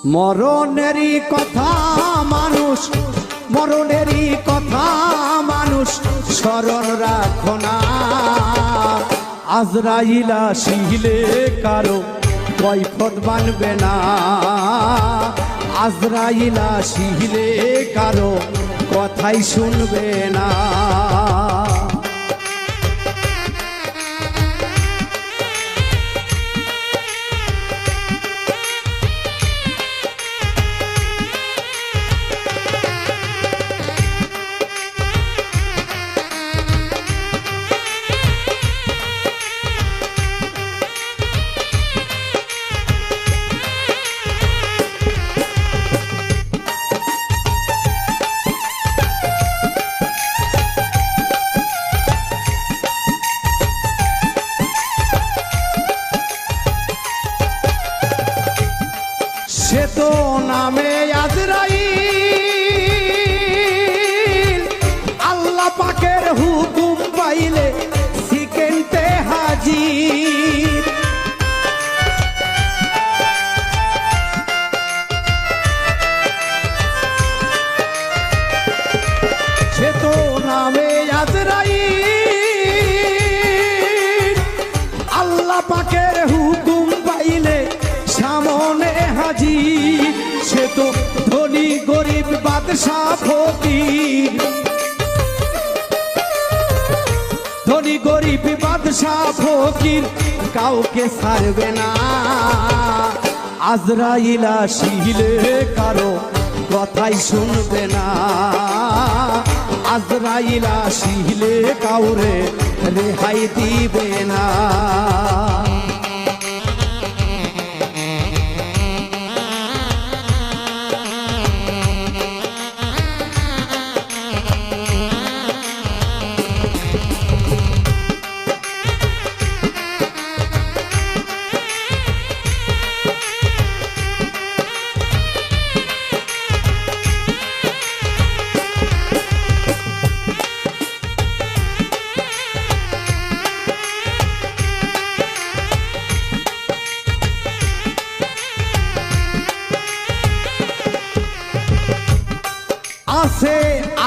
মরণেরই কথা মানুষ, মরণেরই কথা মানুষ স্মরণ রাখো না। আজরাইল আসিলে কারো কৈফত মানবে না। আজরাইল আসিলে কারো কথাই শুনবে না। সে তো নামে আজরাইল, আল্লাহ পাকের হুকুম পাইলে সেকেন্ডে হাজির। সে তো নামে আজরাইল, আল্লাহ পাকের হুকুম পাইলে সামনে হাজির। সে তো ধনী গরিব বাদশা ফকির, ধনী গরিব বাদশা ফকির কাউকে ছাড়বে না। আজরাইল আসিলে কারো কথাই শুনবে না। আজরাইল আসিলে কাউরে রেহাই দিবে না। আছে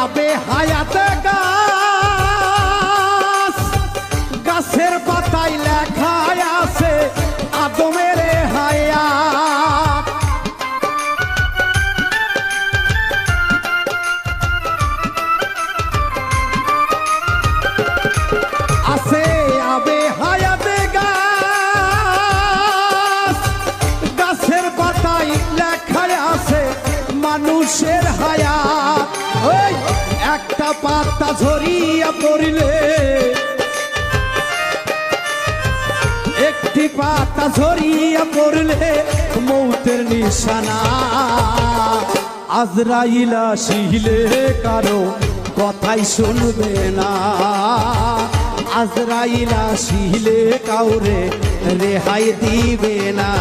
আবে হায়াতে গাছ, গাছের পাতায় লেখা আছে আদমের হায়াত। আছে আবে হায়াতে গাছ, গাছের পাতায় লেখা আছে মানুষের হায়াত। ওই একটা পাতা ঝরিয়া পড়িলে, একটি পাতা ঝরিয়া পড়লে মৌতের নিশানা। আজরাইল আসিলে কারো কথাই শুনবে না। আজরাইল আসিলে কাউরে রেহাই দিবে না।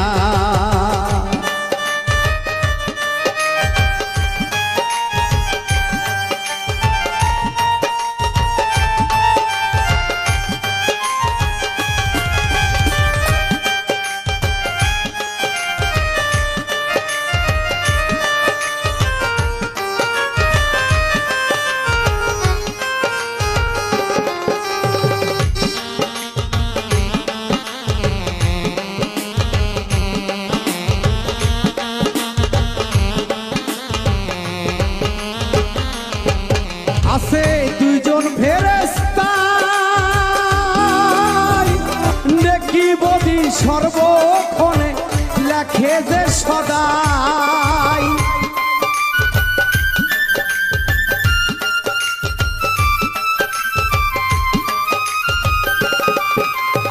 আছে দুইজন ফেরেশতা নেকি বদি সর্বক্ষণে লেখে যে সদাই।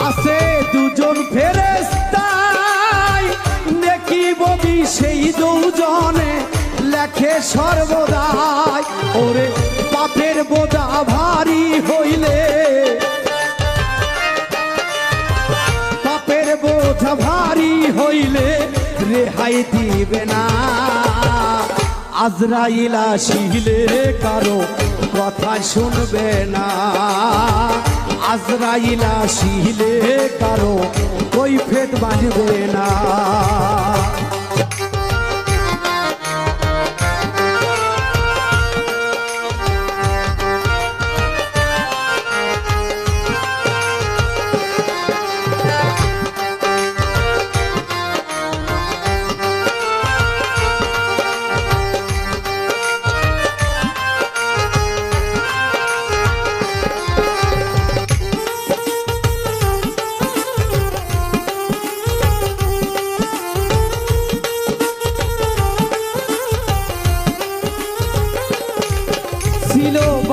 আছে দুজন ফেরেশতা নেকি বদি সেই দুজনে লেখে সর্বদাই। ওরে পাপের বোঝা ভারী হইলে, পাপের বোঝা ভারী হইলে রেহাই দিবে না। আজরাইল আসিলে কারো কথা শুনবে না। আজরাইল আসিলে কারো কৈফিয়ত বাজবে না।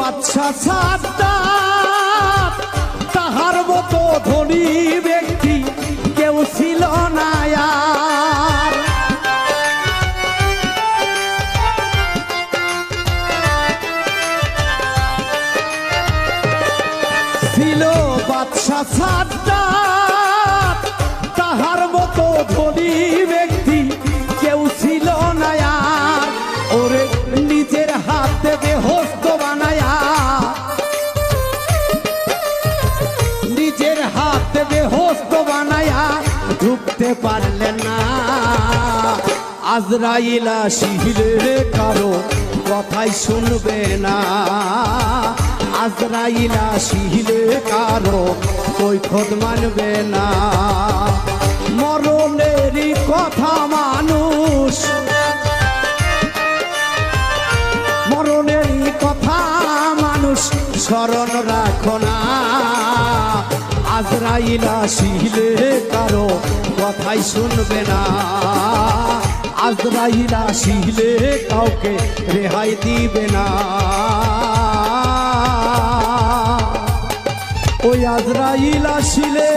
বাদশা সাদ্দাত তাহার মতো ধনী ব্যক্তি কেউ ছিল না আর। ছিল বাদশা সাদ্দাত তাহার মতো ধনী ব্যক্তি কেউ ছিল না আর। ওরে নিজের হাতে বেহস্ত বানায়া, নিজের হাতে বেহস্ত বানায়া ঢুকতে পারলেন না। আজরাইল আসিলে কারো কথাই শুনবে না, আজরাইল আসিলে কারো কৈফিয়ত মানবে না। মরণেরই কথা মানুষ, মরণেরই কথা মানুষ স্মরণ রাখো না। আজরাইল আসিলে কারো কথাই শুনবে না, আজরাইল আসিলে কাউকে রেহাই দিবে না। ওই আজরাইল আসিলে